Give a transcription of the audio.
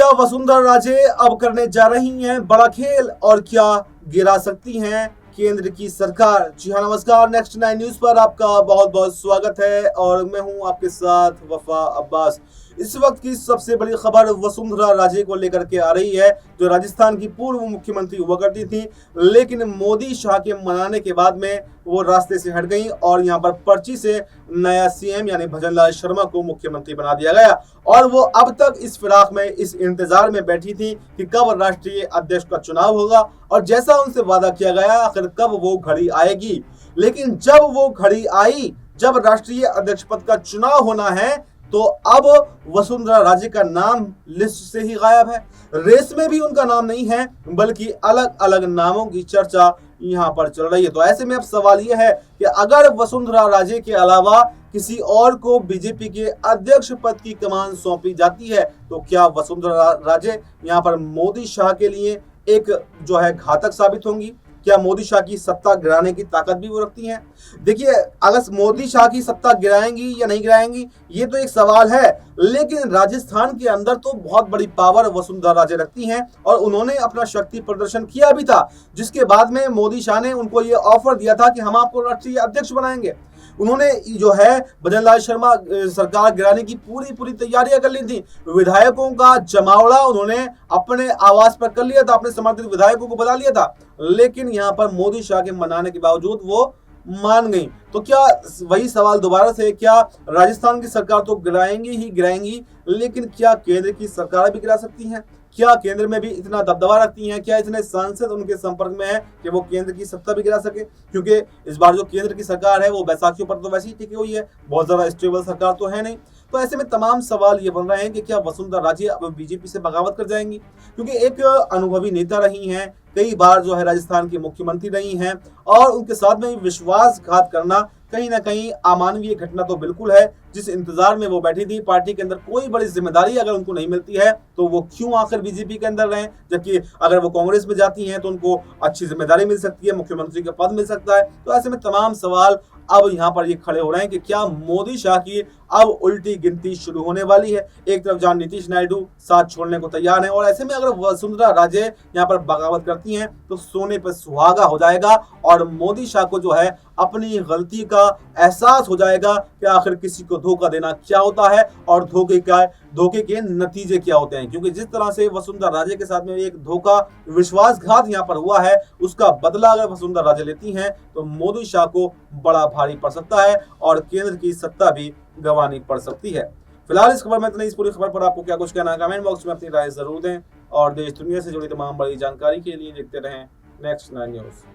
क्या वसुंधरा राजे अब करने जा रही हैं बड़ा खेल और क्या गिरा सकती हैं केंद्र की सरकार? जी हाँ, नमस्कार। नेक्स्ट 9 न्यूज पर आपका बहुत बहुत स्वागत है और मैं हूं आपके साथ वफा अब्बास। इस वक्त की सबसे बड़ी खबर वसुंधरा राजे को लेकर के आ रही है, जो राजस्थान की पूर्व मुख्यमंत्री हुआ करती थी, लेकिन मोदी शाह के मनाने के बाद में वो रास्ते से हट गई और यहाँ पर पर्ची से नया सीएम यानी भजनलाल शर्मा को मुख्यमंत्री बना दिया गया। और वो अब तक इस फिराक में, इस इंतजार में बैठी थी कि कब राष्ट्रीय अध्यक्ष का चुनाव होगा और जैसा उनसे वादा किया गया आखिर कब वो घड़ी आएगी। लेकिन जब वो घड़ी आई, जब राष्ट्रीय अध्यक्ष पद का चुनाव होना है, तो अब वसुंधरा राजे का नाम लिस्ट से ही गायब है। रेस में भी उनका नाम नहीं है, बल्कि अलग अलग नामों की चर्चा यहाँ पर चल रही है। तो ऐसे में अब सवाल यह है कि अगर वसुंधरा राजे के अलावा किसी और को बीजेपी के अध्यक्ष पद की कमान सौंपी जाती है, तो क्या वसुंधरा राजे यहाँ पर मोदी शाह के लिए एक जो है घातक साबित होंगी? क्या मोदी शाह की सत्ता गिराने की ताकत भी वो रखती हैं? देखिए, अगर मोदी शाह की सत्ता गिराएंगी या नहीं गिराएंगी, ये तो एक सवाल है, लेकिन राजस्थान के अंदर तो बहुत बड़ी पावर वसुंधरा राजे रखती हैं और उन्होंने अपना शक्ति प्रदर्शन किया भी था, जिसके बाद में मोदी शाह ने उनको ये ऑफर दिया था कि हम आपको राष्ट्रीय अध्यक्ष बनाएंगे। उन्होंने जो है भजनलाल शर्मा सरकार गिराने की पूरी तैयारियां कर ली थी। विधायकों का जमावड़ा उन्होंने अपने आवास पर कर लिया था, अपने समर्थित विधायकों को बता लिया था, लेकिन यहाँ पर मोदी शाह के मनाने के बावजूद वो मान गई। तो क्या वही सवाल दोबारा से, क्या राजस्थान की सरकार तो गिराएंगी ही गिराएंगी, लेकिन क्या केंद्र की सरकार भी गिरा सकती हैं? क्या केंद्र में भी इतना दबदबा रखती हैं? क्या इतने सांसद उनके संपर्क में है कि वो केंद्र की सत्ता भी गिरा सके? क्योंकि इस बार जो केंद्र की सरकार है वो बैसाखियों पर तो वैसे ही टिकी हुई है, बहुत ज्यादा स्टेबल सरकार तो है नहीं। तो ऐसे में तमाम सवाल ये बन रहे हैं कि क्या वसुंधरा राजे अब बीजेपी से बगावत कर जाएंगी? क्योंकि एक अनुभवी नेता रही हैं, कई बार जो है राजस्थान की मुख्यमंत्री रही हैं और उनके साथ में विश्वासघात करना कहीं ना कहीं अमानवीय घटना तो बिल्कुल है। जिस इंतजार में वो बैठी थी, पार्टी के अंदर कोई बड़ी जिम्मेदारी अगर उनको नहीं मिलती है तो वो क्यों आखिर बीजेपी के अंदर रहें, जबकि अगर वो कांग्रेस में जाती हैं तो उनको अच्छी जिम्मेदारी मिल सकती है, मुख्यमंत्री का पद मिल सकता है। तो ऐसे में तमाम सवाल अब यहाँ पर ये खड़े हो रहे हैं कि क्या मोदी शाह की अब उल्टी गिनती शुरू होने वाली है? एक तरफ जहां नीतीश नायडू साथ छोड़ने को तैयार हैं और ऐसे में अगर वसुंधरा राजे यहाँ पर बगावत करती हैं तो सोने पर सुहागा हो जाएगा और मोदी शाह को जो है अपनी गलती का एहसास हो जाएगा कि आखिर किसी को धोखा देना क्या होता है और धोखे के नतीजे क्या होते हैं। क्योंकि जिस तरह से वसुंधरा राजे के साथ में एक धोखा, विश्वासघात यहाँ पर हुआ है, उसका बदला अगर वसुंधरा राजे लेती हैं तो मोदी शाह को बड़ा भारी पड़ सकता है और केंद्र की सत्ता भी गंवानी पड़ सकती है। फिलहाल इस खबर में इतना ही। इस पूरी खबर पर आपको क्या कुछ कहना है, कमेंट बॉक्स में अपनी राय जरूर दें और देश दुनिया से जुड़ी तमाम बड़ी जानकारी के लिए देखते रहें नेक्स्ट 9 न्यूज।